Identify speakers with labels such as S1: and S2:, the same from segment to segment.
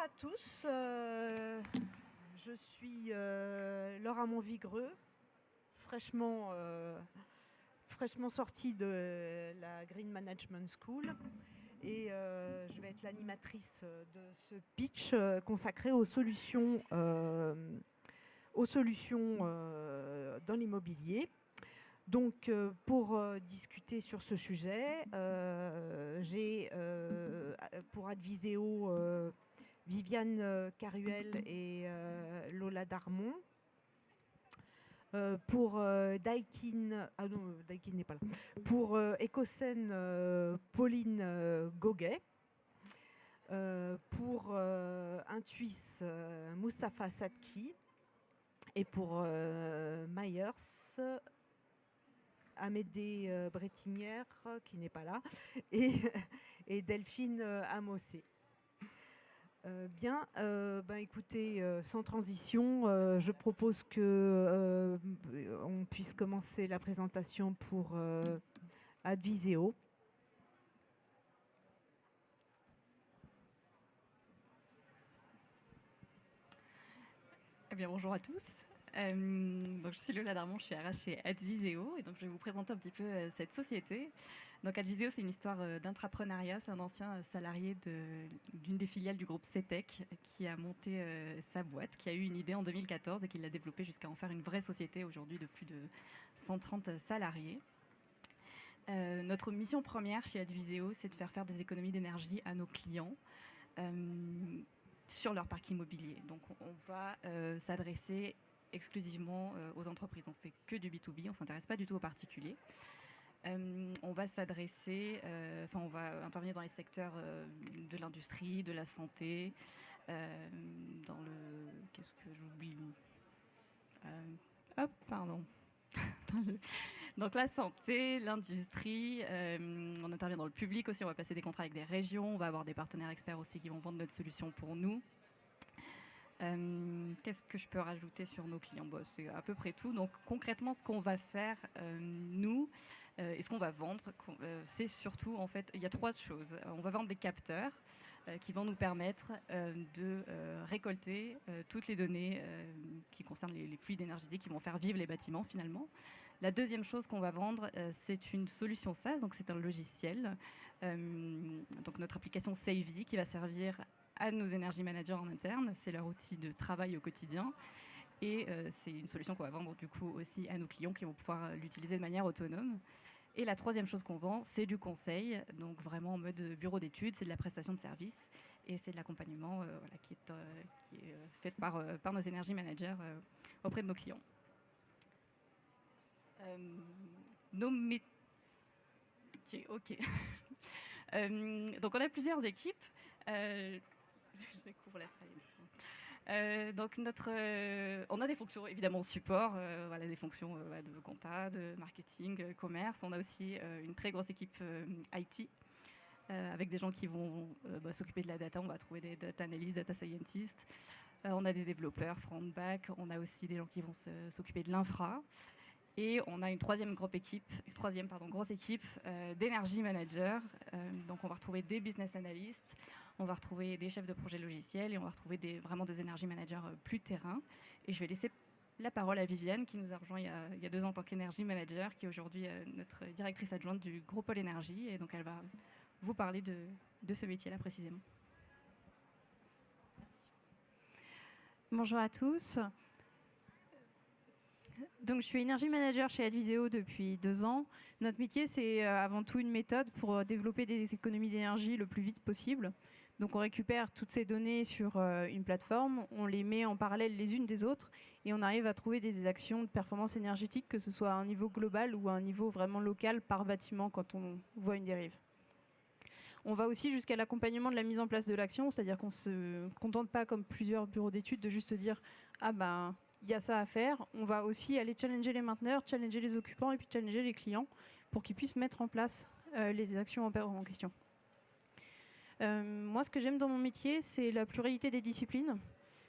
S1: à tous, je suis Laura Monvigreux, fraîchement sortie de la Green Management School et je vais être l'animatrice de ce pitch consacré aux solutions dans l'immobilier. Donc, pour discuter sur ce sujet, j'ai pour Adviseo Viviane Caruel et Lola Darmon. Pour Daikin, ah non, Daikin n'est pas là. Pour Ecosen, Pauline Goguet. Pour Intuis, Mustapha Sadki. Et pour Myers, Amédée Bretignière, qui n'est pas là, et Delphine Amossé. Bien, écoutez, sans transition, je propose que on puisse commencer la présentation pour Adviseo.
S2: Eh bien, bonjour à tous. Donc, je suis Lola Darmon, je suis RH chez Adviseo et donc je vais vous présenter un petit peu cette société. Donc Adviseo, c'est une histoire d'intrapreneuriat. C'est un ancien salarié d'une des filiales du groupe CETEC qui a monté sa boîte, qui a eu une idée en 2014 et qui l'a développée jusqu'à en faire une vraie société aujourd'hui de plus de 130 salariés. Notre mission première chez Adviseo, c'est de faire des économies d'énergie à nos clients sur leur parc immobilier. Donc on va s'adresser exclusivement aux entreprises. On fait que du B2B, on ne s'intéresse pas du tout aux particuliers. On va on va intervenir dans les secteurs de l'industrie, de la santé, dans le... Qu'est-ce que j'oublie pardon. Donc la santé, l'industrie, on intervient dans le public aussi, on va passer des contrats avec des régions, on va avoir des partenaires experts aussi qui vont vendre notre solution pour nous. Qu'est-ce que je peux rajouter sur nos clients? C'est à peu près tout. Donc concrètement, ce qu'on va faire, nous, et ce qu'on va vendre, c'est surtout, en fait, il y a trois choses. On va vendre des capteurs qui vont nous permettre de récolter toutes les données qui concernent les fluides énergétiques qui vont faire vivre les bâtiments finalement. La deuxième chose qu'on va vendre, c'est une solution SaaS, donc c'est un logiciel. Donc notre application Savey qui va servir à nos énergie managers en interne. C'est leur outil de travail au quotidien. Et c'est une solution qu'on va vendre du coup aussi à nos clients qui vont pouvoir l'utiliser de manière autonome. Et la troisième chose qu'on vend, c'est du conseil, donc vraiment en mode bureau d'études, c'est de la prestation de services et c'est de l'accompagnement qui est fait par nos énergie managers auprès de nos clients. Nos métiers, ok. Donc on a plusieurs équipes. Je découvre la salle. Donc on a des fonctions évidemment support, des fonctions de compta, de marketing, commerce. On a aussi une très grosse équipe IT avec des gens qui vont s'occuper de la data. On va trouver des data analysts, data scientists. On a des développeurs front-back. On a aussi des gens qui vont s'occuper de l'infra. Et on a une troisième grosse équipe d'énergie managers. Donc on va retrouver des business analysts, on va retrouver des chefs de projet logiciels et on va retrouver vraiment des énergie managers plus terrain. Et je vais laisser la parole à Viviane qui nous a rejoint il y a 2 ans en tant qu'énergie manager, qui est aujourd'hui notre directrice adjointe du groupe Pôle Énergie. Et donc elle va vous parler de ce métier-là précisément.
S3: Merci. Bonjour à tous. Donc, je suis Energy Manager chez Adviseo depuis 2 ans. Notre métier, c'est avant tout une méthode pour développer des économies d'énergie le plus vite possible. Donc, on récupère toutes ces données sur une plateforme, on les met en parallèle les unes des autres et on arrive à trouver des actions de performance énergétique, que ce soit à un niveau global ou à un niveau vraiment local par bâtiment quand on voit une dérive. On va aussi jusqu'à l'accompagnement de la mise en place de l'action, c'est-à-dire qu'on ne se contente pas, comme plusieurs bureaux d'études, de juste dire « Ah ben, il y a ça à faire ». On va aussi aller challenger les mainteneurs, challenger les occupants et puis challenger les clients pour qu'ils puissent mettre en place les actions en question. Moi, ce que j'aime dans mon métier, c'est la pluralité des disciplines,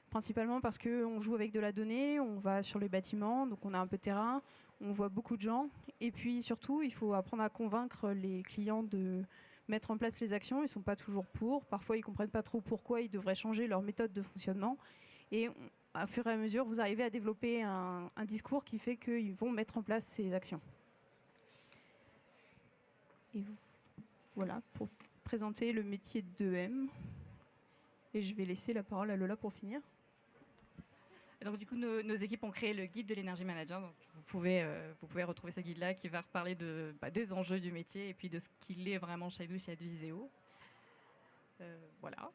S3: principalement parce qu'on joue avec de la donnée, on va sur les bâtiments, donc on a un peu de terrain, on voit beaucoup de gens. Et puis surtout, il faut apprendre à convaincre les clients de mettre en place les actions. Ils ne sont pas toujours pour. Parfois, ils ne comprennent pas trop pourquoi ils devraient changer leur méthode de fonctionnement. Et à fur et à mesure, vous arrivez à développer un discours qui fait qu'ils vont mettre en place ces actions. Et voilà, pour présenter le métier d'EM. Et je vais laisser la parole à Lola pour finir.
S2: Et donc, du coup, nos équipes ont créé le guide de l'Energy Manager. Donc, vous pouvez retrouver ce guide-là qui va reparler des enjeux du métier et puis de ce qu'il est vraiment chez nous, chez Adviseo. Voilà.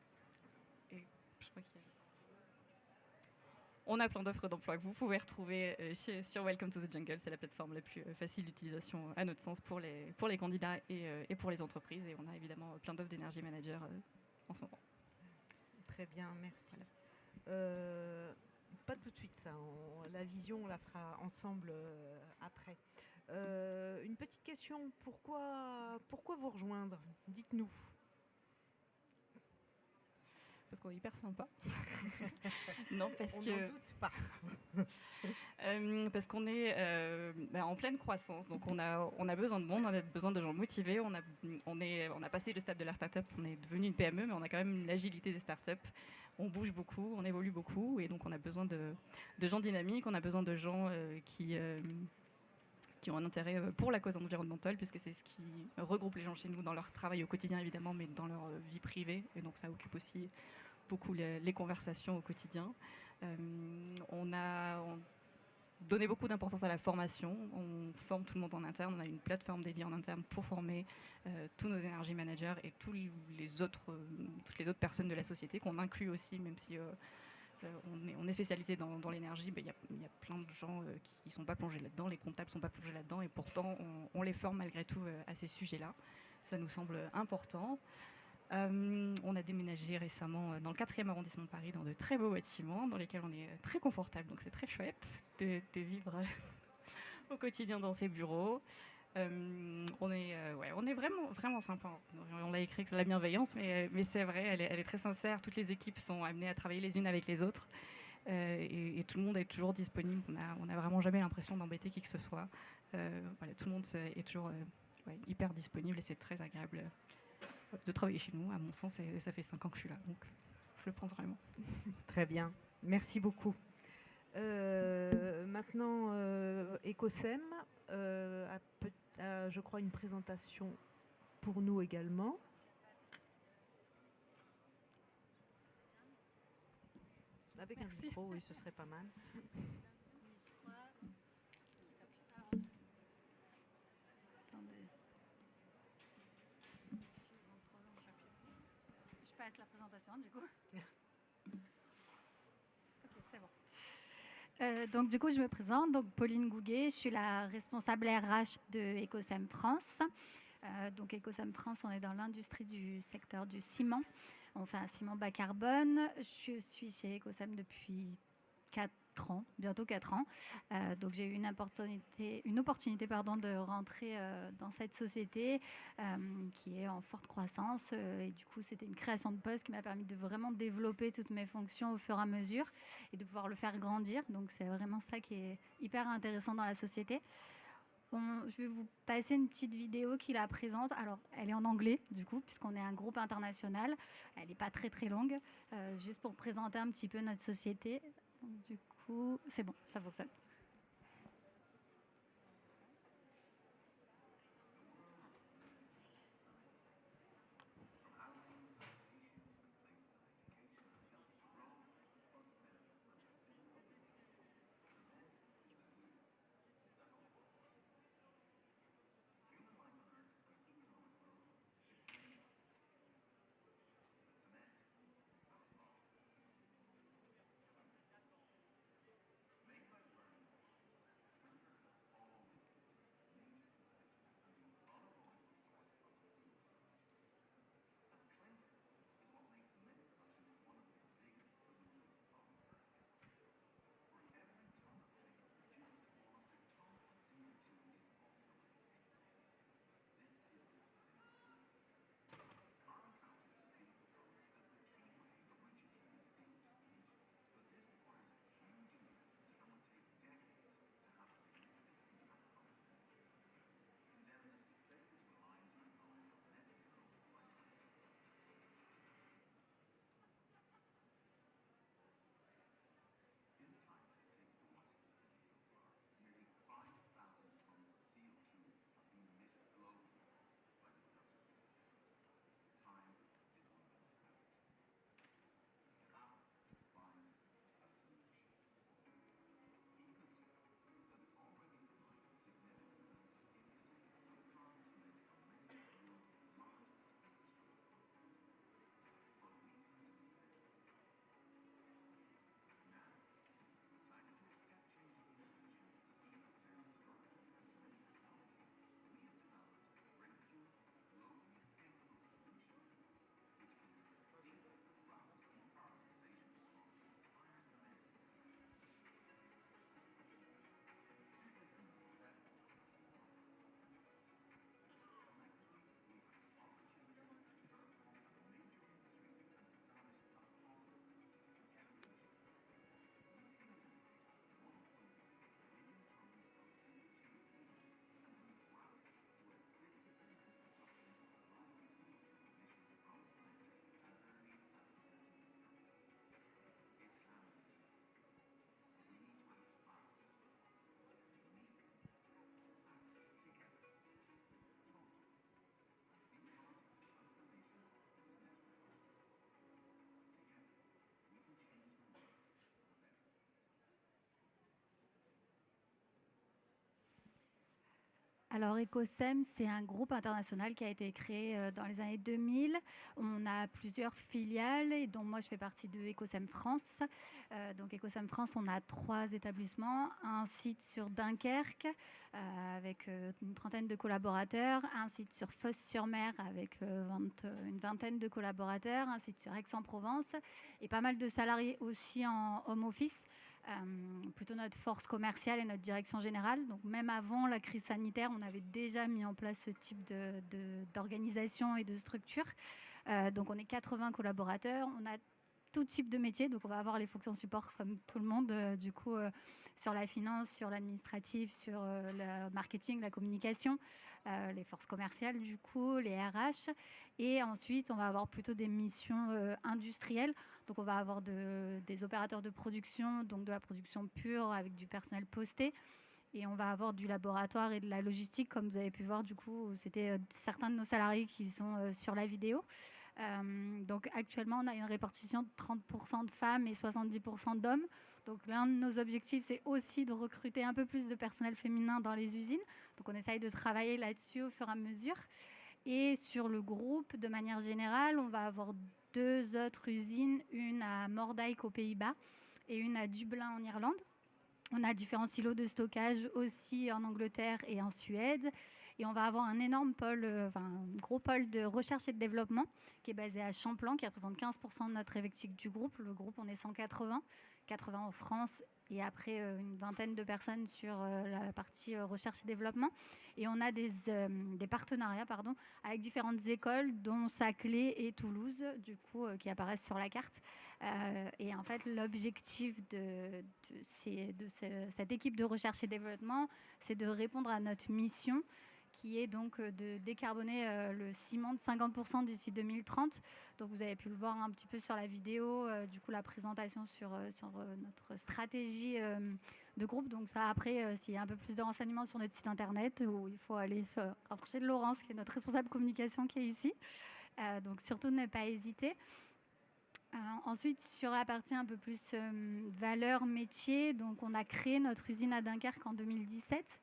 S2: Et je crois on a plein d'offres d'emploi que vous pouvez retrouver sur Welcome to the Jungle. C'est la plateforme la plus facile d'utilisation, à notre sens, pour les candidats et pour les entreprises. Et on a évidemment plein d'offres d'Energy Manager en ce moment.
S1: Très bien, merci. Voilà. Pas tout de suite, ça. La vision, on la fera ensemble après. Une petite question. Pourquoi vous rejoindre? Dites-nous.
S2: Parce qu'on est hyper sympa. Non, parce
S1: on
S2: que...
S1: n'en doute pas.
S2: Parce qu'on est en pleine croissance. Donc, on a besoin de monde, on a besoin de gens motivés. On a passé le stade de la start-up, on est devenu une PME, mais on a quand même l'agilité des start-up. On bouge beaucoup, on évolue beaucoup, et donc on a besoin de gens dynamiques, on a besoin de gens qui ont un intérêt pour la cause environnementale, puisque c'est ce qui regroupe les gens chez nous dans leur travail au quotidien, évidemment, mais dans leur vie privée, et donc ça occupe aussi beaucoup les conversations au quotidien. On a donné beaucoup d'importance à la formation. On forme tout le monde en interne. On a une plateforme dédiée en interne pour former tous nos énergie managers et toutes les autres personnes de la société qu'on inclut aussi, même si on est spécialisé dans l'énergie. Il y a plein de gens qui ne sont pas plongés là-dedans. Les comptables ne sont pas plongés là-dedans. Et pourtant, on les forme malgré tout à ces sujets-là. Ça nous semble important. On a déménagé récemment dans le 4e arrondissement de Paris, dans de très beaux bâtiments, dans lesquels on est très confortable, donc c'est très chouette de vivre au quotidien dans ces bureaux. On est vraiment, vraiment sympa. On l'a écrit que c'est la bienveillance, mais c'est vrai, elle est très sincère. Toutes les équipes sont amenées à travailler les unes avec les autres, et tout le monde est toujours disponible. On n'a vraiment jamais l'impression d'embêter qui que ce soit. Tout le monde est toujours hyper disponible, et c'est très agréable de travailler chez nous, à mon sens, et ça fait 5 ans que je suis là, donc je le pense vraiment.
S1: Très bien, merci beaucoup. Maintenant, Ecosem a, je crois, une présentation pour nous également. Avec un micro, oui, ce serait pas mal.
S4: La présentation du coup. Ok, c'est bon. Donc du coup, je me présente. Donc Pauline Gouguet, je suis la responsable RH de Ecosem France. Donc Ecosem France, on est dans l'industrie du secteur du ciment. On fait un ciment bas carbone. Je suis chez Ecosem depuis 4 ans, bientôt 4 ans. Donc j'ai eu une opportunité de rentrer dans cette société qui est en forte croissance. Et du coup, c'était une création de poste qui m'a permis de vraiment développer toutes mes fonctions au fur et à mesure et de pouvoir le faire grandir. Donc c'est vraiment ça qui est hyper intéressant dans la société. Je vais vous passer une petite vidéo qui la présente. Alors, elle est en anglais, du coup, puisqu'on est un groupe international. Elle n'est pas très, très longue, juste pour présenter un petit peu notre société. Donc, du coup, c'est bon, ça fonctionne. Alors Ecosem, c'est un groupe international qui a été créé dans les années 2000. On a plusieurs filiales et dont moi je fais partie de Ecosem France. Donc Ecosem France, on a 3 établissements, un site sur Dunkerque avec une trentaine de collaborateurs, un site sur Fos-sur-Mer avec une vingtaine de collaborateurs, un site sur Aix-en-Provence et pas mal de salariés aussi en home office. Plutôt notre force commerciale et notre direction générale. Donc même avant la crise sanitaire, on avait déjà mis en place ce type d'organisation et de structure. Donc on est 80 collaborateurs, on a tout type de métier, donc on va avoir les fonctions support comme tout le monde, du coup sur la finance, sur l'administratif, sur le marketing, la communication, les forces commerciales du coup, les RH, et ensuite on va avoir plutôt des missions industrielles. Donc on va avoir des opérateurs de production, donc de la production pure avec du personnel posté. Et on va avoir du laboratoire et de la logistique, comme vous avez pu voir, du coup, c'était certains de nos salariés qui sont sur la vidéo. Donc actuellement, on a une répartition de 30% de femmes et 70% d'hommes. Donc l'un de nos objectifs, c'est aussi de recruter un peu plus de personnel féminin dans les usines. Donc on essaye de travailler là-dessus au fur et à mesure. Et sur le groupe, de manière générale, on va avoir 2 autres usines, une à Moerdijk aux Pays-Bas et une à Dublin en Irlande. On a différents silos de stockage aussi en Angleterre et en Suède. Et on va avoir un énorme pôle, un gros pôle de recherche et de développement qui est basé à Champlan, qui représente 15% de notre effectif du groupe. Le groupe, on est 180, 80 en France et après une vingtaine de personnes sur la partie recherche et développement. Et on a des partenariats avec différentes écoles, dont Saclay et Toulouse, du coup, qui apparaissent sur la carte. Et en fait, l'objectif de cette équipe de recherche et développement, c'est de répondre à notre mission, qui est donc de décarboner le ciment de 50% d'ici 2030. Donc vous avez pu le voir un petit peu sur la vidéo, du coup la présentation sur notre stratégie de groupe. Donc ça, après, s'il y a un peu plus de renseignements sur notre site internet, où il faut aller se rapprocher de Laurence, qui est notre responsable communication, qui est ici. Donc surtout ne pas hésiter. Ensuite, sur la partie un peu plus valeur métier, donc on a créé notre usine à Dunkerque en 2017.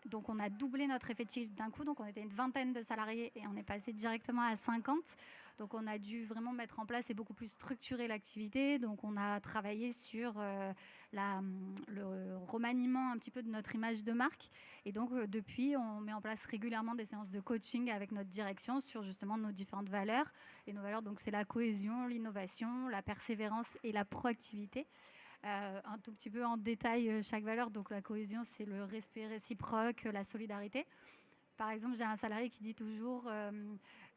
S4: Donc on a doublé notre effectif d'un coup, donc on était une vingtaine de salariés et on est passé directement à 50. Donc on a dû vraiment mettre en place et beaucoup plus structurer l'activité. Donc on a travaillé sur le remaniement un petit peu de notre image de marque. Et donc depuis, on met en place régulièrement des séances de coaching avec notre direction sur justement nos différentes valeurs. Et nos valeurs, donc c'est la cohésion, l'innovation, la persévérance et la proactivité. Un tout petit peu en détail chaque valeur. Donc la cohésion, c'est le respect réciproque, la solidarité. Par exemple, j'ai un salarié qui dit toujours,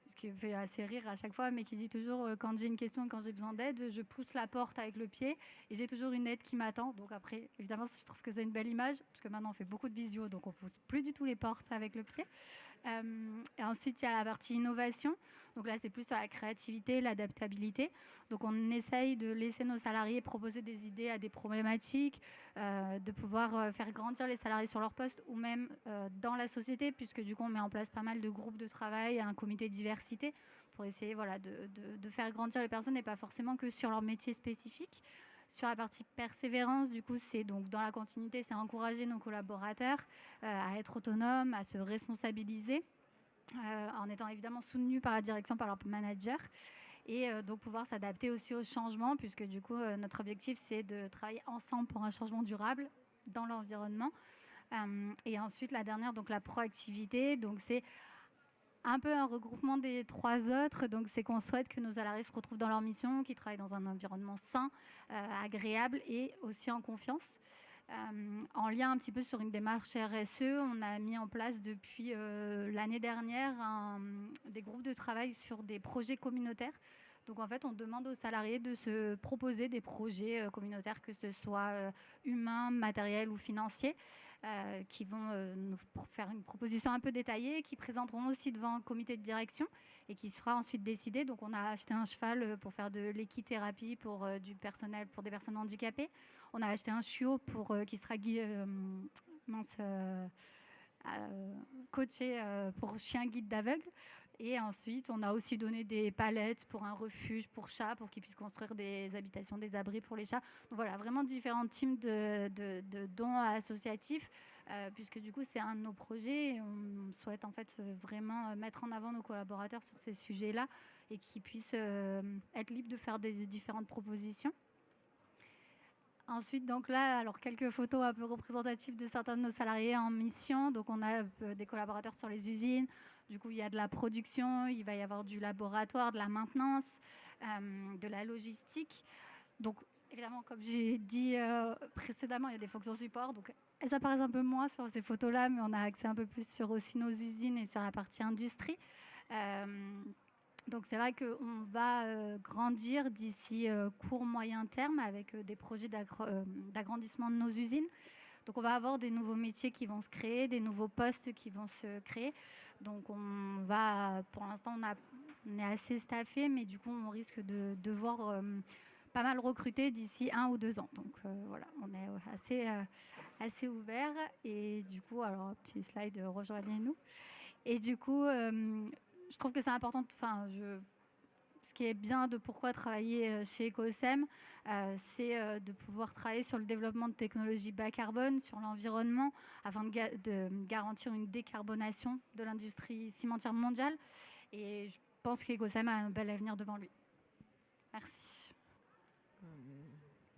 S4: ce qui me fait assez rire à chaque fois, mais qui dit toujours quand j'ai une question, quand j'ai besoin d'aide, je pousse la porte avec le pied et j'ai toujours une aide qui m'attend. Donc après, évidemment, je trouve que c'est une belle image, parce que maintenant on fait beaucoup de visio, donc on pousse plus du tout les portes avec le pied. Et ensuite, il y a la partie innovation. Donc là, c'est plus sur la créativité, l'adaptabilité. Donc on essaye de laisser nos salariés proposer des idées à des problématiques, de pouvoir faire grandir les salariés sur leur poste ou même dans la société, puisque du coup, on met en place pas mal de groupes de travail, un comité de diversité pour essayer de faire grandir les personnes et pas forcément que sur leur métier spécifique. Sur la partie persévérance, du coup, c'est donc dans la continuité, c'est encourager nos collaborateurs à être autonomes, à se responsabiliser, en étant évidemment soutenus par la direction, par leur manager, et donc pouvoir s'adapter aussi au changement, puisque du coup, notre objectif, c'est de travailler ensemble pour un changement durable dans l'environnement. Et ensuite, la dernière, donc la proactivité, donc c'est un peu un regroupement des 3 autres. Donc c'est qu'on souhaite que nos salariés se retrouvent dans leur mission, qu'ils travaillent dans un environnement sain, agréable et aussi en confiance. En lien un petit peu sur une démarche RSE, on a mis en place depuis l'année dernière des groupes de travail sur des projets communautaires. Donc en fait, on demande aux salariés de se proposer des projets communautaires, que ce soit humains, matériels ou financiers, qui vont nous faire une proposition un peu détaillée, qui présenteront aussi devant un comité de direction et qui sera ensuite décidé. Donc on a acheté un cheval pour faire de l'équithérapie pour du personnel, pour des personnes handicapées. On a acheté un chiot qui sera coaché pour chien guide d'aveugle. Et ensuite, on a aussi donné des palettes pour un refuge pour chats, pour qu'ils puissent construire des habitations, des abris pour les chats. Donc voilà, vraiment différents types de dons associatifs, puisque du coup, c'est un de nos projets. Et on souhaite en fait vraiment mettre en avant nos collaborateurs sur ces sujets-là et qu'ils puissent être libres de faire des différentes propositions. Ensuite, donc là, alors quelques photos un peu représentatives de certains de nos salariés en mission. Donc on a des collaborateurs sur les usines. Du coup, il y a de la production, il va y avoir du laboratoire, de la maintenance, de la logistique. Donc évidemment, comme j'ai dit précédemment, il y a des fonctions support. Donc elles apparaissent un peu moins sur ces photos-là, mais on a accès un peu plus sur aussi nos usines et sur la partie industrie. Donc c'est vrai qu'on va grandir d'ici court moyen terme avec des projets d'agrandissement de nos usines. Donc on va avoir des nouveaux métiers qui vont se créer, des nouveaux postes qui vont se créer. Donc on va, pour l'instant on est assez staffé, mais du coup on risque de devoir pas mal recruter d'ici 1 ou 2 ans. Donc voilà, on est assez ouvert. Et du coup, alors petit slide, rejoignez-nous. Et du coup, je trouve que c'est important. Ce qui est bien de pourquoi travailler chez Ecosem, c'est de pouvoir travailler sur le développement de technologies bas carbone, sur l'environnement, afin de garantir une décarbonation de l'industrie cimentière mondiale. Et je pense qu'Ecosem a un bel avenir devant lui. Merci.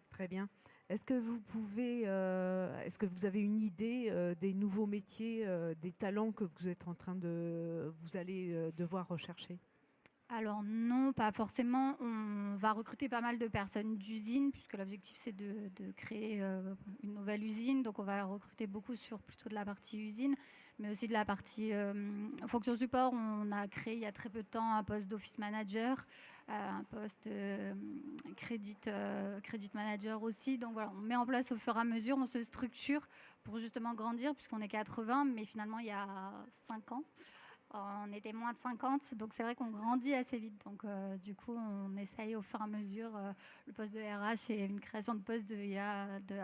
S1: Très bien. Est-ce que vous avez une idée des nouveaux métiers, des talents que vous allez devoir rechercher?
S4: Alors non, pas forcément. On va recruter pas mal de personnes d'usine, puisque l'objectif c'est de créer une nouvelle usine. Donc on va recruter beaucoup sur plutôt de la partie usine, mais aussi de la partie fonction support. On a créé il y a très peu de temps un poste d'office manager, un poste de credit manager aussi. Donc voilà, on met en place au fur et à mesure, on se structure pour justement grandir, puisqu'on est 80, mais finalement il y a 5 ans. On était moins de 50, donc c'est vrai qu'on grandit assez vite. Donc du coup, on essaye au fur et à mesure. Le poste de RH et une création de poste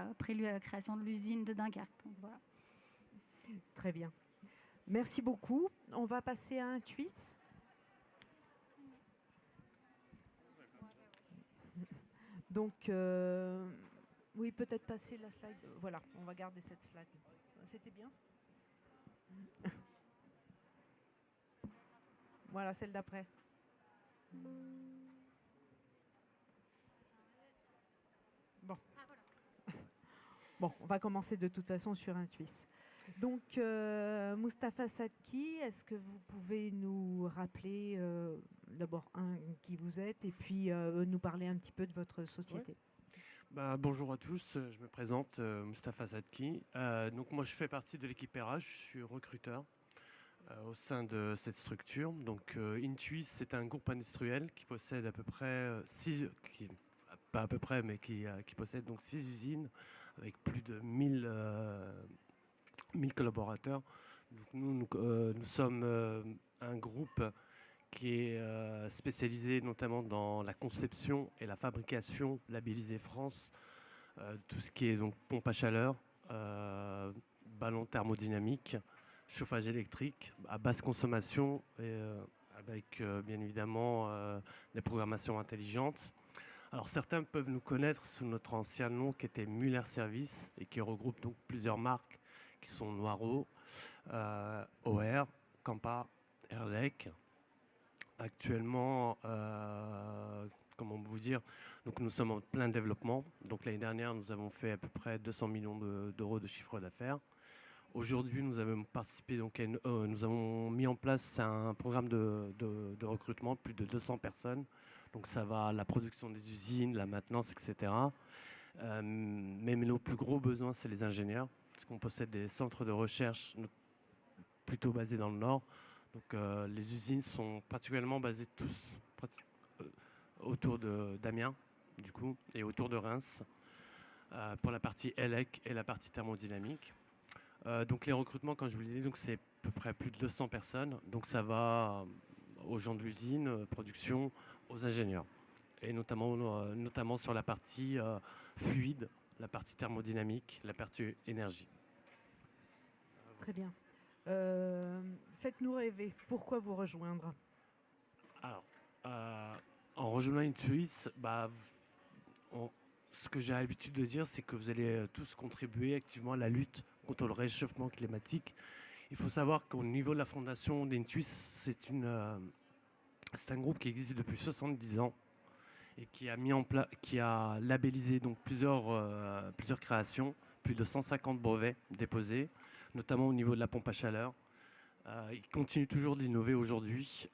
S4: après la création de l'usine de Dunkerque. Donc, voilà.
S1: Très bien. Merci beaucoup. On va passer à un twist. Donc, oui, peut-être passer la slide. Voilà, on va garder cette slide. C'était bien. Voilà, celle d'après. Bon. Bon, on va commencer de toute façon sur un twist. Donc, Moustapha Sadki, est-ce que vous pouvez nous rappeler d'abord qui vous êtes et puis nous parler un petit peu de votre société?
S5: Ouais. Bonjour à tous, je me présente, Moustapha Sadki. Donc moi je fais partie de l'équipe RH, je suis recruteur au sein de cette structure. Donc Intuis, c'est un groupe industriel qui possède à peu près pas à peu près, mais qui possède donc 6 usines avec plus de 1000 collaborateurs. Donc nous sommes un groupe qui est spécialisé notamment dans la conception et la fabrication labellisée France, tout ce qui est donc pompe à chaleur, ballon thermodynamique, chauffage électrique à basse consommation et avec bien évidemment des programmations intelligentes. Alors certains peuvent nous connaître sous notre ancien nom qui était Muller Service et qui regroupe donc plusieurs marques qui sont Noireau, OR, Campa, Airlec. Actuellement, comment vous dire, donc nous sommes en plein développement. Donc l'année dernière, nous avons fait à peu près 200 millions d'euros de chiffre d'affaires. Aujourd'hui, nous avons participé, donc nous avons mis en place un programme de recrutement de plus de 200 personnes. Donc ça va la production des usines, la maintenance, etc. Mais nos plus gros besoins, c'est les ingénieurs, parce qu'on possède des centres de recherche plutôt basés dans le nord. Donc les usines sont particulièrement basées tous autour d'Amiens, du coup, et autour de Reims, pour la partie ELEC et la partie thermodynamique. Donc les recrutements, comme je vous le disais, c'est à peu près plus de 200 personnes. Donc ça va aux gens de l'usine, production, aux ingénieurs. Et notamment sur la partie fluide, la partie thermodynamique, la partie énergie.
S1: Très bien. Faites-nous rêver. Pourquoi vous rejoindre?
S5: Alors, en rejoignant Intuis, ce que j'ai l'habitude de dire, c'est que vous allez tous contribuer activement à la lutte contre le réchauffement climatique. Il faut savoir qu'au niveau de la fondation d'Intuis, c'est un groupe qui existe depuis 70 ans et qui a labellisé donc plusieurs créations, plus de 150 brevets déposés, notamment au niveau de la pompe à chaleur. Il continue toujours d'innover aujourd'hui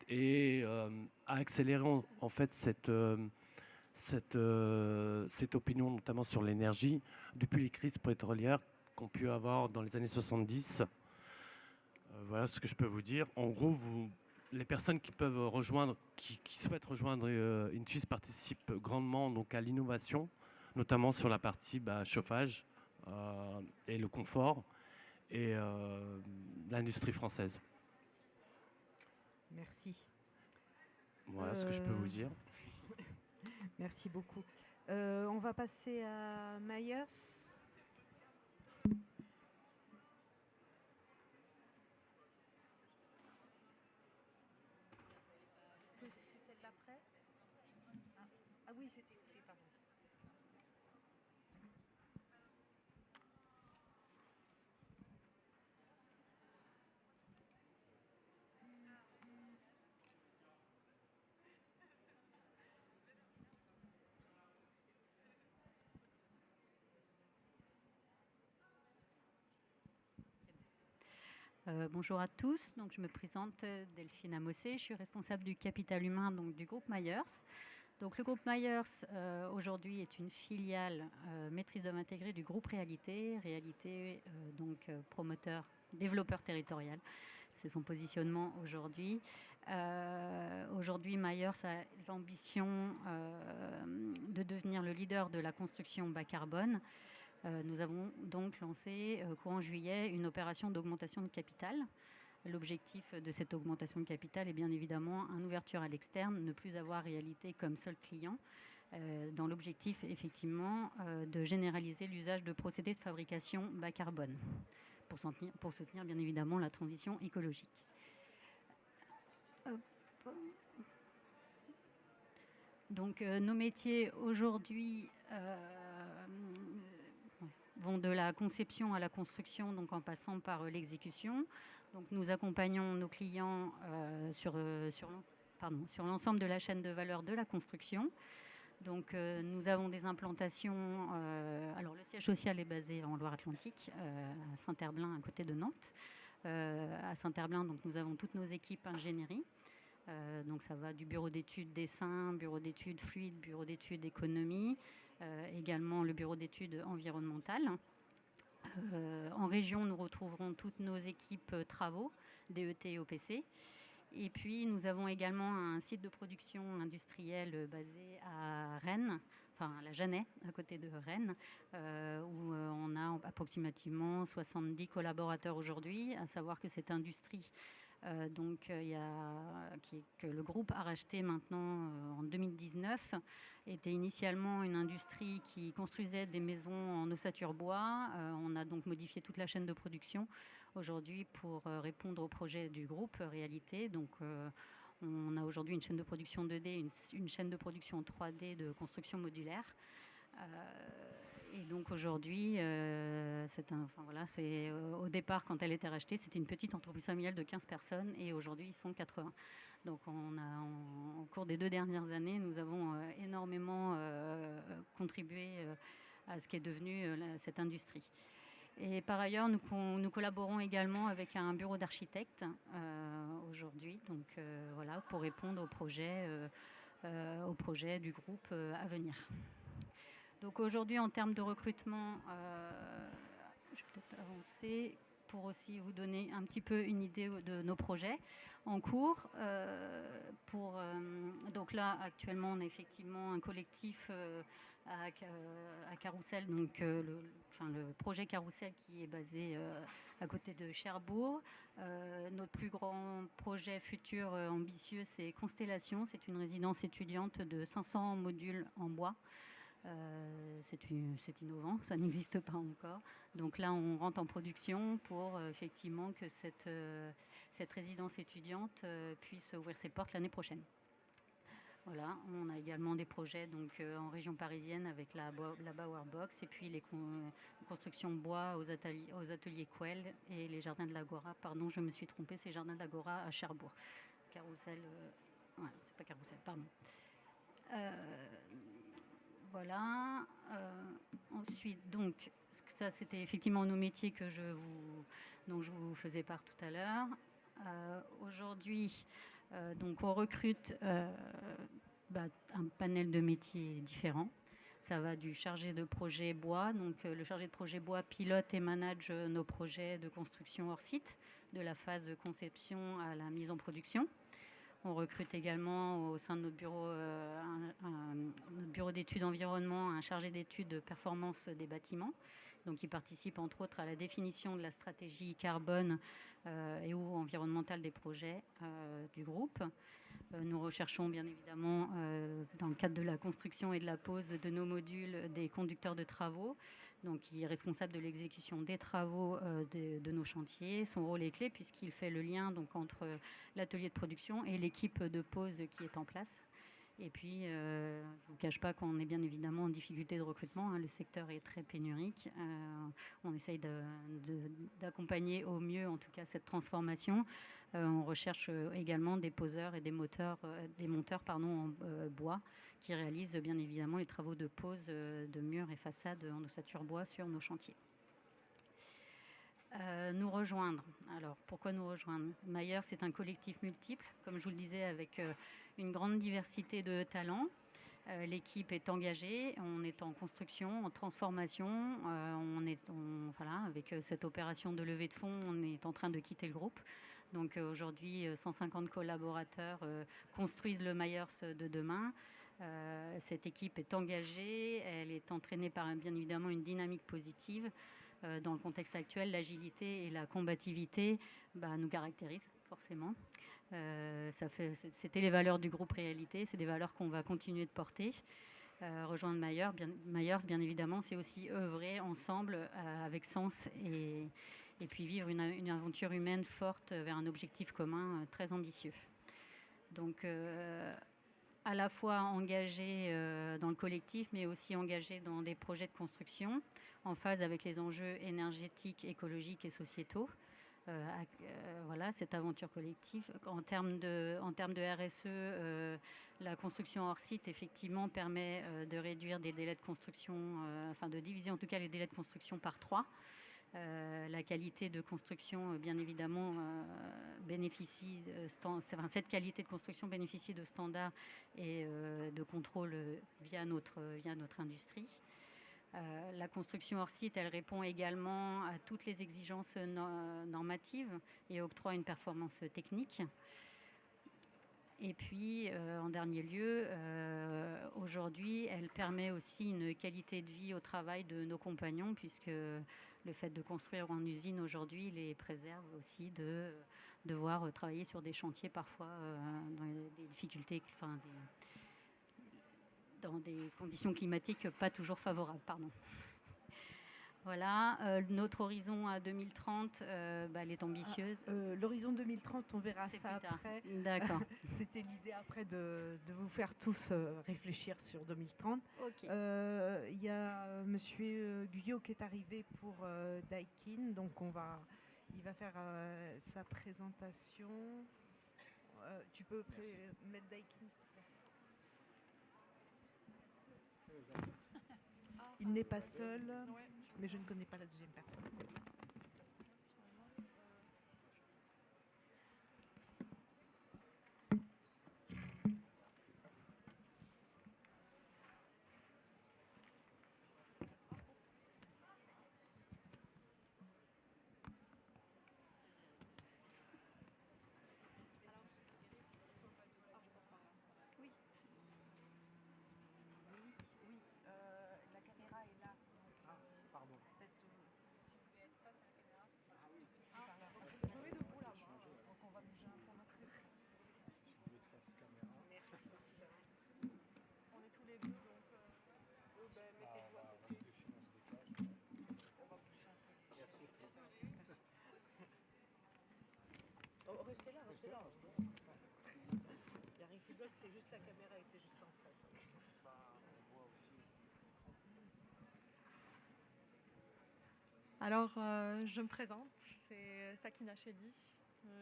S5: et à accélérer en fait cette opinion, notamment sur l'énergie, depuis les crises pétrolières qu'on pu avoir dans les années 70. Voilà ce que je peux vous dire. En gros, les personnes qui peuvent rejoindre, qui souhaitent rejoindre Intuis participent grandement donc, à l'innovation, notamment sur la partie chauffage et le confort et l'industrie française.
S1: Merci.
S5: Voilà ce que je peux vous dire.
S1: Merci beaucoup. On va passer à Myers. C'est celle d'après ? Ah oui, c'était écrit, pardon.
S6: Bonjour à tous, donc je me présente Delphine Amossé, je suis responsable du capital humain donc, du groupe Myers. Donc, le groupe Myers aujourd'hui est une filiale maîtrise d'œuvre intégrée du groupe Réalité, promoteur, développeur territorial, c'est son positionnement aujourd'hui. Aujourd'hui Myers a l'ambition de devenir le leader de la construction bas carbone. Nous avons donc lancé courant juillet une opération d'augmentation de capital. L'objectif de cette augmentation de capital est bien évidemment une ouverture à l'externe, ne plus avoir Réalité comme seul client, dans l'objectif effectivement de généraliser l'usage de procédés de fabrication bas carbone pour soutenir bien évidemment la transition écologique. Donc nos métiers aujourd'hui vont de la conception à la construction, donc en passant par l'exécution. Donc nous accompagnons nos clients sur l'ensemble de la chaîne de valeur de la construction. Donc nous avons des implantations. Alors le siège social est basé en Loire-Atlantique, à Saint-Herblain, à côté de Nantes. À Saint-Herblain, donc nous avons toutes nos équipes ingénierie. Donc ça va du bureau d'études dessin, bureau d'études fluide, bureau d'études économie, également le bureau d'études environnementales. En région, nous retrouverons toutes nos équipes travaux, DET et OPC. Et puis, nous avons également un site de production industrielle basé à Rennes, enfin à la Jeannet, à côté de Rennes, où on a approximativement 70 collaborateurs aujourd'hui, à savoir que cette industrie que le groupe a racheté maintenant en 2019, était initialement une industrie qui construisait des maisons en ossature bois. On a donc modifié toute la chaîne de production aujourd'hui pour répondre au projet du groupe Réalité. Donc on a aujourd'hui une chaîne de production 2D, une chaîne de production 3D de construction modulaire. Et donc aujourd'hui, au départ, quand elle était rachetée, c'était une petite entreprise familiale de 15 personnes et aujourd'hui, ils sont 80. Donc au cours des 2 dernières années, nous avons énormément contribué à ce qui est devenu cette industrie. Et par ailleurs, nous collaborons également avec un bureau d'architectes aujourd'hui, donc pour répondre aux projets du groupe à venir. Donc aujourd'hui, en termes de recrutement, je vais peut-être avancer pour aussi vous donner un petit peu une idée de nos projets en cours. Donc là, actuellement, on a effectivement un collectif à Carrousel, donc le projet Carrousel qui est basé à côté de Cherbourg. Notre plus grand projet futur ambitieux, c'est Constellation. C'est une résidence étudiante de 500 modules en bois. C'est innovant, ça n'existe pas encore. Donc là, on rentre en production pour effectivement que cette résidence étudiante puisse ouvrir ses portes l'année prochaine. Voilà, on a également des projets donc, en région parisienne avec la Bauer Box et puis les constructions bois aux ateliers Quell et les jardins de l'Agora. Pardon, je me suis trompée, c'est Jardin de l'Agora à Cherbourg. Carrousel, c'est pas Carrousel, pardon. Voilà. Ensuite, donc, ça c'était effectivement nos métiers dont je vous faisais part tout à l'heure. Aujourd'hui, donc on recrute un panel de métiers différents. Ça va du chargé de projet bois. Donc le chargé de projet bois pilote et manage nos projets de construction hors site, de la phase de conception à la mise en production. On recrute également au sein de notre bureau d'études environnement un chargé d'études de performance des bâtiments. Donc, il participe entre autres à la définition de la stratégie carbone et ou environnementale des projets du groupe. Nous recherchons bien évidemment, dans le cadre de la construction et de la pose de nos modules, des conducteurs de travaux. Donc, il est responsable de l'exécution des travaux de nos chantiers. Son rôle est clé puisqu'il fait le lien donc, entre l'atelier de production et l'équipe de pose qui est en place. Et puis, je ne vous cache pas qu'on est bien évidemment en difficulté de recrutement. Le secteur est très pénurique. On essaye d'accompagner au mieux, en tout cas, cette transformation. On recherche également des poseurs et des monteurs en bois qui réalisent bien évidemment les travaux de pose de murs et façades en ossature bois sur nos chantiers. Nous rejoindre. Alors, pourquoi nous rejoindre ? Mayer, c'est un collectif multiple, comme je vous le disais, avec une grande diversité de talents. L'équipe est engagée, on est en construction, en transformation. Avec cette opération de levée de fonds, on est en train de quitter le groupe. Donc aujourd'hui, 150 collaborateurs construisent le Mayers de demain. Cette équipe est engagée, elle est entraînée par bien évidemment une dynamique positive. Dans le contexte actuel, l'agilité et la combativité nous caractérisent forcément. C'était les valeurs du groupe Réalité, c'est des valeurs qu'on va continuer de porter. Rejoindre Mayers, bien évidemment, c'est aussi œuvrer ensemble avec sens et puis vivre une aventure humaine forte vers un objectif commun très ambitieux. Donc, à la fois engagé dans le collectif, mais aussi engagé dans des projets de construction en phase avec les enjeux énergétiques, écologiques et sociétaux. Voilà, cette aventure collective. En termes de RSE, la construction hors site, effectivement, permet de réduire des délais de construction, de diviser en tout cas les délais de construction par 3. La qualité de construction, bien évidemment, cette qualité de construction bénéficie de standards et de contrôle via notre industrie. La construction hors site, elle répond également à toutes les exigences normatives et octroie une performance technique. Et puis, en dernier lieu, aujourd'hui, elle permet aussi une qualité de vie au travail de nos compagnons, puisque le fait de construire en usine aujourd'hui les préserve aussi de devoir travailler sur des chantiers parfois dans des difficultés, dans des conditions climatiques pas toujours favorables. Voilà, notre horizon à 2030, elle est ambitieuse.
S1: L'horizon 2030, on verra ça après.
S6: D'accord.
S1: C'était l'idée après de vous faire tous réfléchir sur 2030.
S6: Okay.
S1: Y a Monsieur Guyot qui est arrivé pour Daikin, donc il va faire sa présentation. Tu peux mettre Daikin, s'il te plaît. Il n'est pas seul, mais je ne connais pas la deuxième personne. juste la caméra était juste en face.
S7: Alors, je me présente, c'est Sakina Chedi.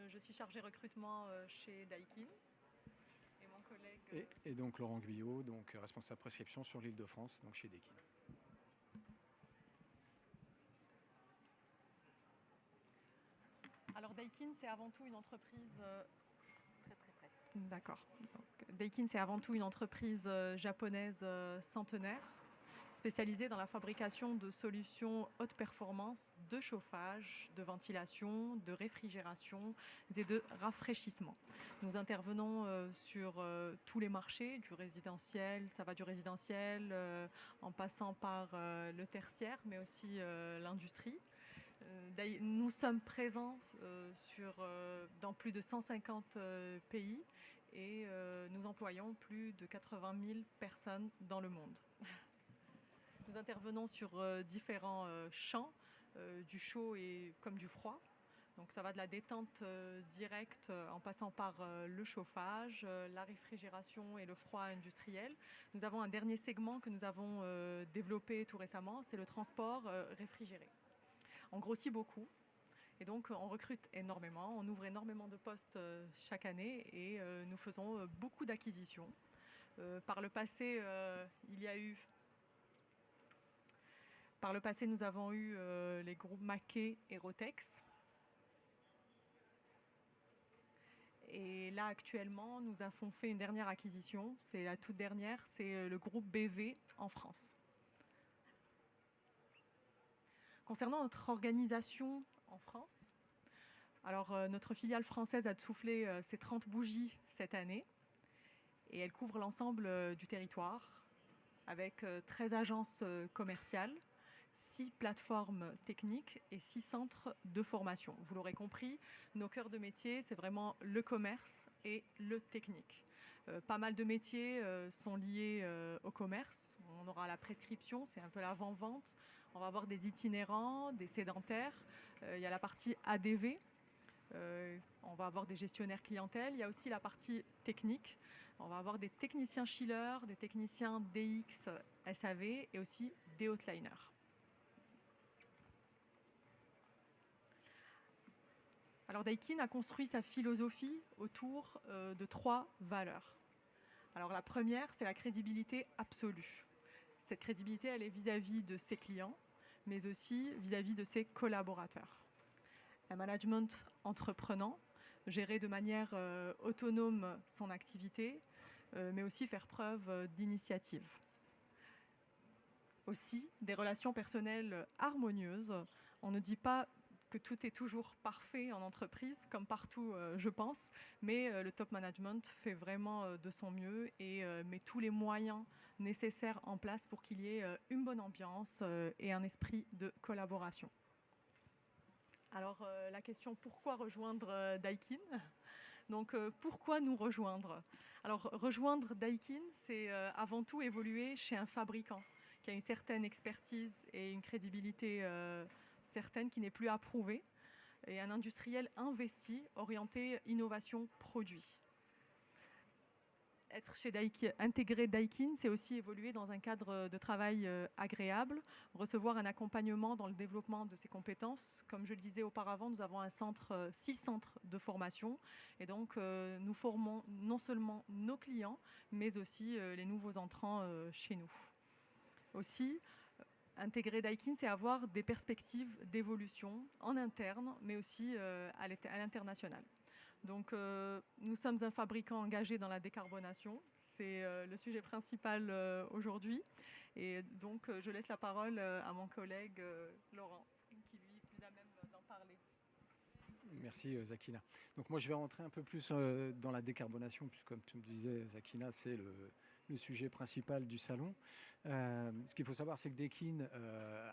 S7: Je suis chargée recrutement chez Daikin. Et mon collègue.
S8: Et donc Laurent Guyot, donc responsable prescription sur l'Île-de-France, donc chez Daikin.
S7: Alors, Daikin, c'est avant tout une entreprise. Très près. D'accord. Donc, Daikin, c'est avant tout une entreprise japonaise centenaire, spécialisée dans la fabrication de solutions haute performance de chauffage, de ventilation, de réfrigération et de rafraîchissement. Nous intervenons sur tous les marchés, du résidentiel, ça va du résidentiel en passant par le tertiaire, mais aussi l'industrie. Nous sommes présents dans plus de 150 pays et nous employons plus de 80 000 personnes dans le monde. Nous intervenons sur différents champs, du chaud et comme du froid. Donc ça va de la détente directe en passant par le chauffage, la réfrigération et le froid industriel. Nous avons un dernier segment que nous avons développé tout récemment, c'est le transport réfrigéré. On grossit beaucoup et donc on recrute énormément, on ouvre énormément de postes chaque année et nous faisons beaucoup d'acquisitions. Par le passé, nous avons eu les groupes Maquet et Rotex. Et là, actuellement, nous avons fait une dernière acquisition. C'est la toute dernière, c'est le groupe BV en France. Concernant notre organisation en France, alors notre filiale française a soufflé ses 30 bougies cette année. Et elle couvre l'ensemble du territoire avec 13 agences commerciales, 6 plateformes techniques et 6 centres de formation. Vous l'aurez compris, nos cœurs de métier, c'est vraiment le commerce et le technique. Pas mal de métiers sont liés au commerce. On aura la prescription, c'est un peu l'avant-vente. On va avoir des itinérants, des sédentaires. Il y a la partie ADV. On va avoir des gestionnaires clientèle. Il y a aussi la partie technique. On va avoir des techniciens chiller, des techniciens DX, SAV et aussi des hotliners. Alors Daikin a construit sa philosophie autour de 3 valeurs. Alors la première, c'est la crédibilité absolue. Cette crédibilité, elle est vis-à-vis de ses clients, mais aussi vis-à-vis de ses collaborateurs. Un management entreprenant, gérer de manière autonome son activité, mais aussi faire preuve d'initiative. Aussi, des relations personnelles harmonieuses. On ne dit pas que tout est toujours parfait en entreprise, comme partout, je pense, mais le top management fait vraiment de son mieux et met tous les moyens nécessaires en place pour qu'il y ait une bonne ambiance et un esprit de collaboration. Alors, la question, pourquoi rejoindre Daikin ? Donc, pourquoi nous rejoindre ? Alors, rejoindre Daikin, c'est avant tout évoluer chez un fabricant qui a une certaine expertise et une crédibilité certaine qui n'est plus à prouver, et un industriel investi, orienté innovation produit. Être chez Daikin, intégrer Daikin, c'est aussi évoluer dans un cadre de travail agréable, recevoir un accompagnement dans le développement de ses compétences. Comme je le disais auparavant, nous avons 6 centres de formation et donc nous formons non seulement nos clients, mais aussi les nouveaux entrants chez nous. Aussi, intégrer Daikin, c'est avoir des perspectives d'évolution en interne, mais aussi à l'international. Donc, nous sommes un fabricant engagé dans la décarbonation. C'est le sujet principal aujourd'hui. Et donc, je laisse la parole à mon collègue Laurent, qui lui est plus à même d'en parler.
S8: Merci Zakina. Donc moi je vais rentrer un peu plus dans la décarbonation, puisque comme tu me disais Zakina, c'est le sujet principal du salon. Ce qu'il faut savoir, c'est que Daikin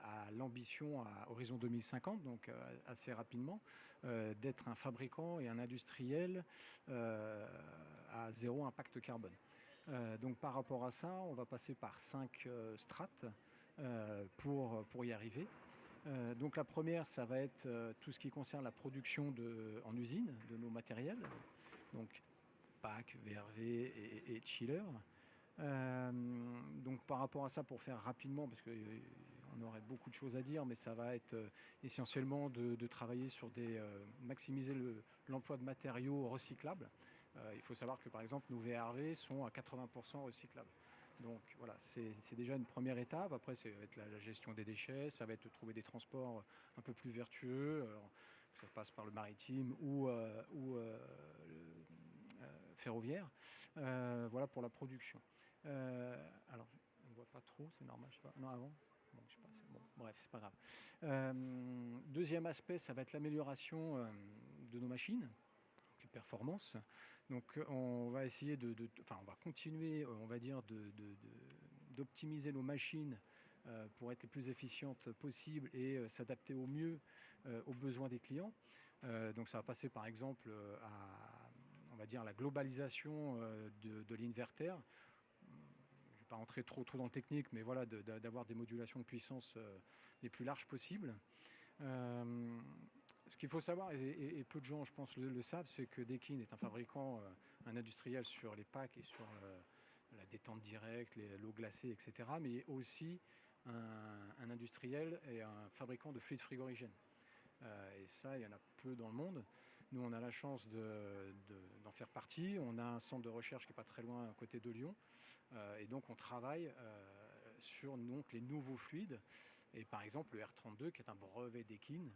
S8: a l'ambition à horizon 2050, donc assez rapidement, d'être un fabricant et un industriel à 0 impact carbone. Donc par rapport à ça, on va passer par 5 strates pour y arriver. Donc la première, ça va être tout ce qui concerne la production en usine de nos matériels. Donc pack, VRV et chiller. Donc par rapport à ça, pour faire rapidement, parce qu'on aurait beaucoup de choses à dire, mais ça va être essentiellement de travailler sur maximiser l'emploi de matériaux recyclables. Il faut savoir que par exemple nos VRV sont à 80% recyclables. Donc voilà, c'est déjà une première étape. Après, ça va être la gestion des déchets, ça va être de trouver des transports un peu plus vertueux. Alors, ça passe par le maritime ou ferroviaire. Voilà pour la production. Alors, on ne voit pas trop, c'est normal, je sais pas. Non, avant. Bon, je sais pas, bon, bref, c'est pas grave. Deuxième aspect, ça va être l'amélioration de nos machines, les performances. Donc, on va essayer on va continuer, on va dire, d'optimiser nos machines pour être les plus efficientes possibles et s'adapter au mieux aux besoins des clients. Donc, ça va passer, par exemple, on va dire, la globalisation de l'inverter. Je ne vais pas rentrer trop dans le technique, mais voilà, d'avoir des modulations de puissance les plus larges possibles. Ce qu'il faut savoir, et peu de gens, je pense, le savent, c'est que Daikin est un fabricant, un industriel sur les packs et sur la détente directe, l'eau glacée, etc. Mais aussi un industriel et un fabricant de fluides frigorigènes. Et ça, il y en a peu dans le monde. Nous, on a la chance d'en faire partie. On a un centre de recherche qui n'est pas très loin à côté de Lyon. Et donc, on travaille sur les nouveaux fluides. Et par exemple, le R32, qui est un brevet Daikin,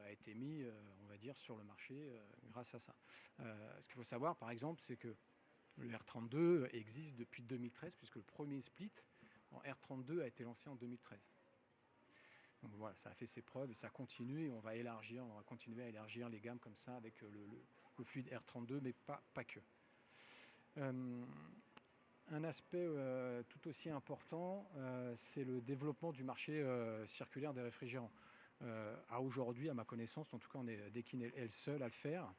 S8: a été mis, on va dire, sur le marché grâce à ça. Ce qu'il faut savoir, par exemple, c'est que le R32 existe depuis 2013, puisque le premier split en R32 a été lancé en 2013. Donc voilà, ça a fait ses preuves et ça continue et on va continuer à élargir les gammes comme ça avec le fluide R32, mais pas que. Un aspect tout aussi important, c'est le développement du marché circulaire des réfrigérants. À aujourd'hui, à ma connaissance, en tout cas, Daikin est le seul à le faire.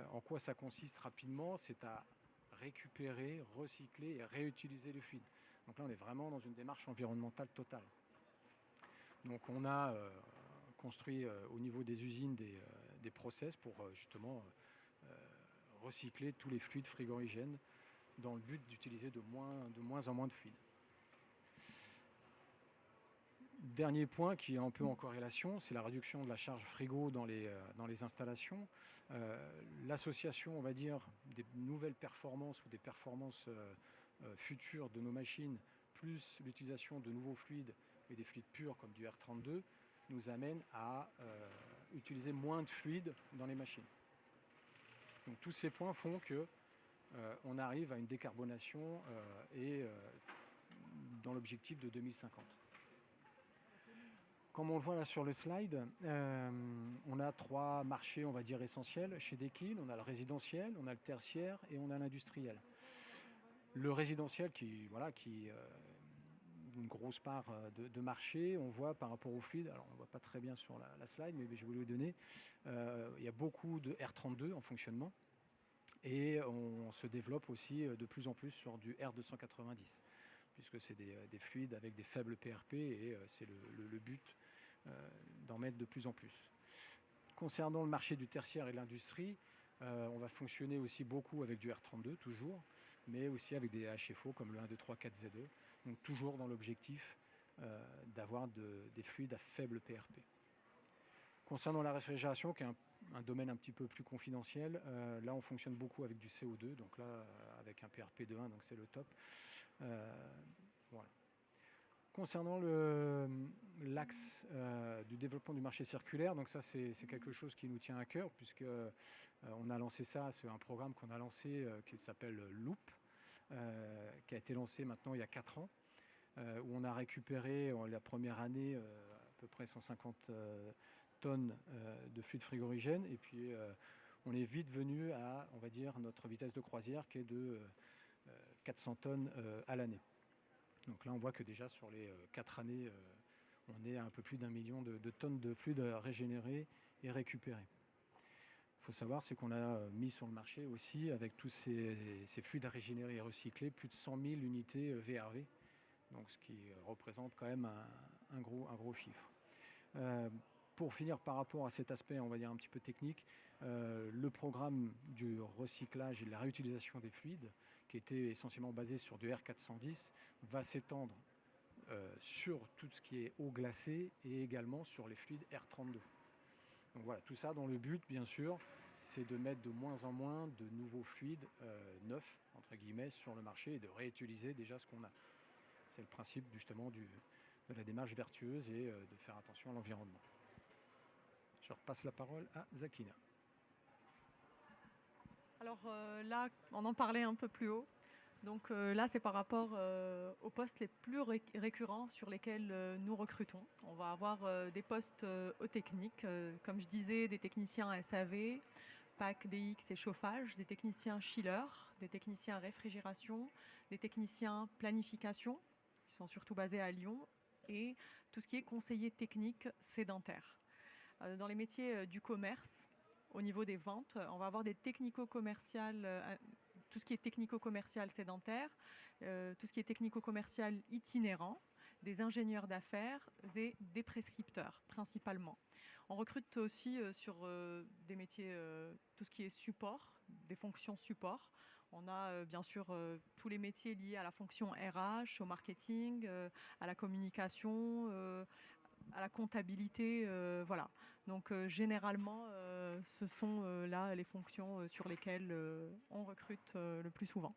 S8: En quoi ça consiste rapidement? C'est à récupérer, recycler et réutiliser le fluide. Donc là, on est vraiment dans une démarche environnementale totale. Donc on a construit au niveau des usines des process pour justement recycler tous les fluides frigorigènes dans le but d'utiliser de moins en moins de fluides. Dernier point qui est un peu en corrélation, c'est la réduction de la charge frigo dans les installations. L'association, on va dire, des nouvelles performances ou des performances futures de nos machines, plus l'utilisation de nouveaux fluides et des fluides purs comme du R32, nous amène à utiliser moins de fluides dans les machines. Donc tous ces points font que on arrive à une décarbonation dans l'objectif de 2050. Comme on le voit là sur le slide, on a 3 marchés, on va dire, essentiels chez Daikin. On a le résidentiel, on a le tertiaire et on a l'industriel. Le résidentiel qui une grosse part de marché, on voit par rapport au fluide, alors on ne voit pas très bien sur la slide, mais je vais vous le donner, il y a beaucoup de R32 en fonctionnement et on se développe aussi de plus en plus sur du R290, puisque c'est des fluides avec des faibles PRP et c'est le but d'en mettre de plus en plus. Concernant le marché du tertiaire et de l'industrie, on va fonctionner aussi beaucoup avec du R32 toujours, mais aussi avec des HFO comme le 1, 2, 3, 4 Z2, donc toujours dans l'objectif d'avoir des fluides à faible PRP. Concernant la réfrigération, qui est un domaine un petit peu plus confidentiel, là on fonctionne beaucoup avec du CO2, donc là avec un PRP de 1, donc c'est le top. Voilà. Concernant l'axe du développement du marché circulaire, donc ça c'est quelque chose qui nous tient à cœur, puisque on a lancé ça, c'est un programme qu'on a lancé qui s'appelle Loop, qui a été lancé maintenant il y a 4 ans, où on a récupéré la première année à peu près 150 tonnes de fluide frigorigène, et puis on est vite venu à, on va dire, notre vitesse de croisière qui est de 400 tonnes à l'année. Donc là on voit que déjà sur les 4 années, on est à un peu plus d'1 million de tonnes de fluide régénérés et récupérés. Il faut savoir, c'est qu'on a mis sur le marché aussi, avec tous ces fluides à régénérer et recycler, plus de 100 000 unités VRV, donc ce qui représente quand même un gros chiffre. Pour finir, par rapport à cet aspect, on va dire un petit peu technique, le programme du recyclage et de la réutilisation des fluides, qui était essentiellement basé sur du R410, va s'étendre sur tout ce qui est eau glacée et également sur les fluides R32. Donc voilà, tout ça dans le but, bien sûr, c'est de mettre de moins en moins de nouveaux fluides neufs, entre guillemets, sur le marché et de réutiliser déjà ce qu'on a. C'est le principe justement de la démarche vertueuse et de faire attention à l'environnement. Je repasse la parole à Zakina.
S7: Alors là, on en parlait un peu plus haut. Donc là, c'est par rapport aux postes les plus récurrents sur lesquels nous recrutons. On va avoir des postes aux techniques, comme je disais, des techniciens SAV, PAC, DX et chauffage, des techniciens chiller, des techniciens réfrigération, des techniciens planification, qui sont surtout basés à Lyon, et tout ce qui est conseiller technique sédentaire. Dans les métiers du commerce, au niveau des ventes, on va avoir des technico-commerciales, tout ce qui est technico-commercial sédentaire, tout ce qui est technico-commercial itinérant, des ingénieurs d'affaires et des prescripteurs principalement. On recrute aussi sur des métiers, tout ce qui est support, des fonctions support. On a bien sûr tous les métiers liés à la fonction RH, au marketing, à la communication, à la comptabilité, voilà. Donc généralement, ce sont là les fonctions sur lesquelles on recrute le plus souvent.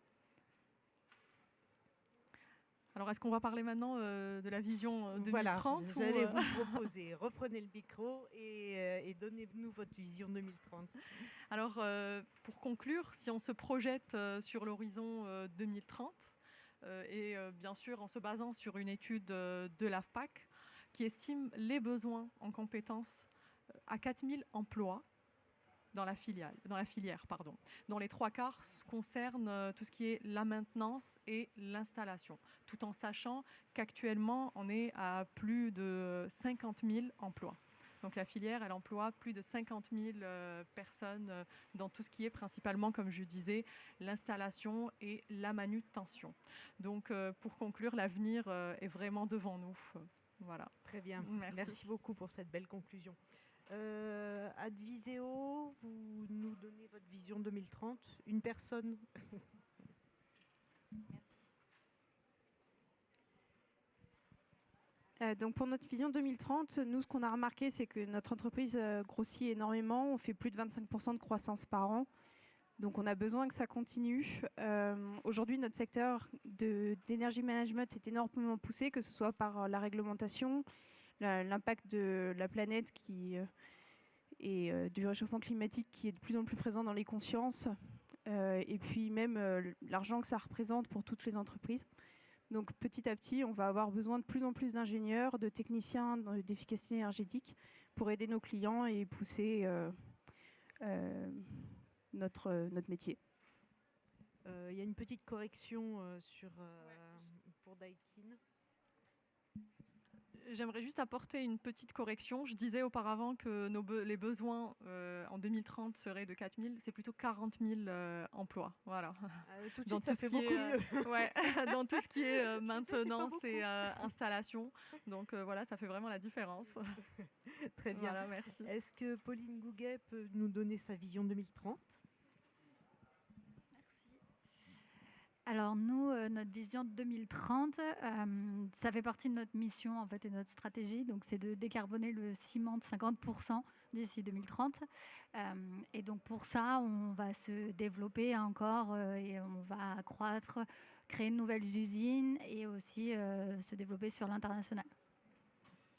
S7: Alors est-ce qu'on va parler maintenant de la vision 2030
S1: Voilà, j'allais vous proposer, reprenez le micro et donnez-nous votre vision 2030.
S7: Alors pour conclure, si on se projette sur l'horizon 2030, et bien sûr en se basant sur une étude de l'AFPAC, qui estime les besoins en compétences à 4000 emplois dans la filière, dont les 3/4 concernent tout ce qui est la maintenance et l'installation, tout en sachant qu'actuellement, on est à plus de 50 000 emplois. Donc la filière, elle emploie plus de 50 000 personnes dans tout ce qui est principalement, comme je disais, l'installation et la manutention. Donc pour conclure, l'avenir est vraiment devant nous. Voilà.
S1: Très bien. Merci beaucoup pour cette belle conclusion. Adviseo, vous nous donnez votre vision 2030. Une personne.
S3: Merci. Donc pour notre vision 2030, nous, ce qu'on a remarqué, c'est que notre entreprise grossit énormément. On fait plus de 25% de croissance par an. Donc on a besoin que ça continue. Aujourd'hui, notre secteur d'énergie management est énormément poussé, que ce soit par la réglementation, l'impact de la planète et du réchauffement climatique qui est de plus en plus présent dans les consciences, et puis même l'argent que ça représente pour toutes les entreprises. Donc petit à petit, on va avoir besoin de plus en plus d'ingénieurs, de techniciens d'efficacité énergétique pour aider nos clients et pousser notre métier.
S1: Il y a une petite correction pour Daikin.
S7: J'aimerais juste apporter une petite correction. Je disais auparavant que les besoins en 2030 seraient de 4 000. C'est plutôt 40 000 emplois. Voilà.
S1: Tout de suite, ça fait beaucoup mieux.
S7: Ouais, dans tout ce qui est maintenance et installation. Donc voilà, ça fait vraiment la différence.
S1: Très bien.
S7: Voilà, merci.
S1: Est-ce que Pauline Gouguet peut nous donner sa vision 2030 ?
S4: Alors nous, notre vision 2030, ça fait partie de notre mission en fait, et notre stratégie. Donc c'est de décarboner le ciment de 50% d'ici 2030. Et donc pour ça, on va se développer encore et on va accroître, créer de nouvelles usines et aussi se développer sur l'international.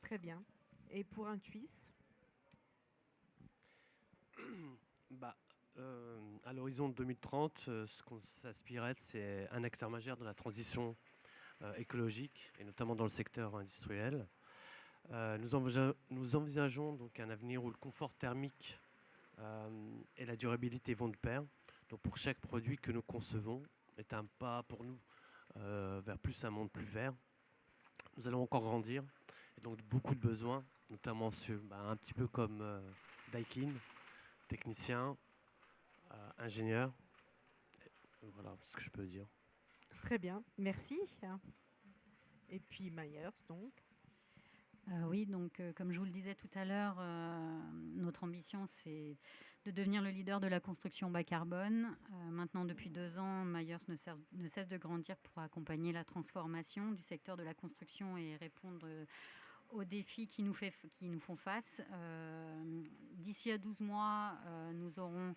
S1: Très bien. Et pour Intuis ?
S5: À l'horizon de 2030, ce qu'on s'aspirait, c'est un acteur majeur dans la transition écologique, et notamment dans le secteur industriel. Nous envisageons donc un avenir où le confort thermique et la durabilité vont de pair. Donc pour chaque produit que nous concevons est un pas pour nous vers plus un monde plus vert. Nous allons encore grandir, et donc beaucoup de besoins, notamment sur, un petit peu comme Daikin, technicien, ingénieur. Voilà ce que je peux dire.
S1: Très bien, merci. Et puis Myers, donc.
S6: Oui, donc comme je vous le disais tout à l'heure, notre ambition c'est de devenir le leader de la construction bas carbone. Maintenant, depuis 2 ans, Myers ne cesse de grandir pour accompagner la transformation du secteur de la construction et répondre aux défis qui nous font face. D'ici à 12 mois, nous aurons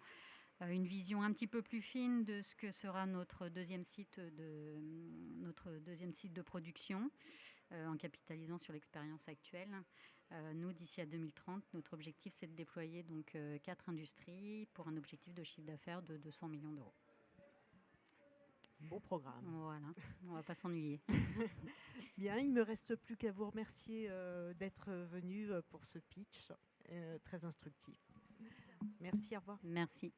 S6: une vision un petit peu plus fine de ce que sera notre deuxième site de production, en capitalisant sur l'expérience actuelle. Nous, d'ici à 2030, notre objectif, c'est de déployer donc 4 industries pour un objectif de chiffre d'affaires de 200 millions d'euros.
S1: Beau programme.
S6: Voilà, on ne va pas s'ennuyer.
S1: Bien, il ne me reste plus qu'à vous remercier d'être venu pour ce pitch très instructif. Merci, au revoir.
S6: Merci.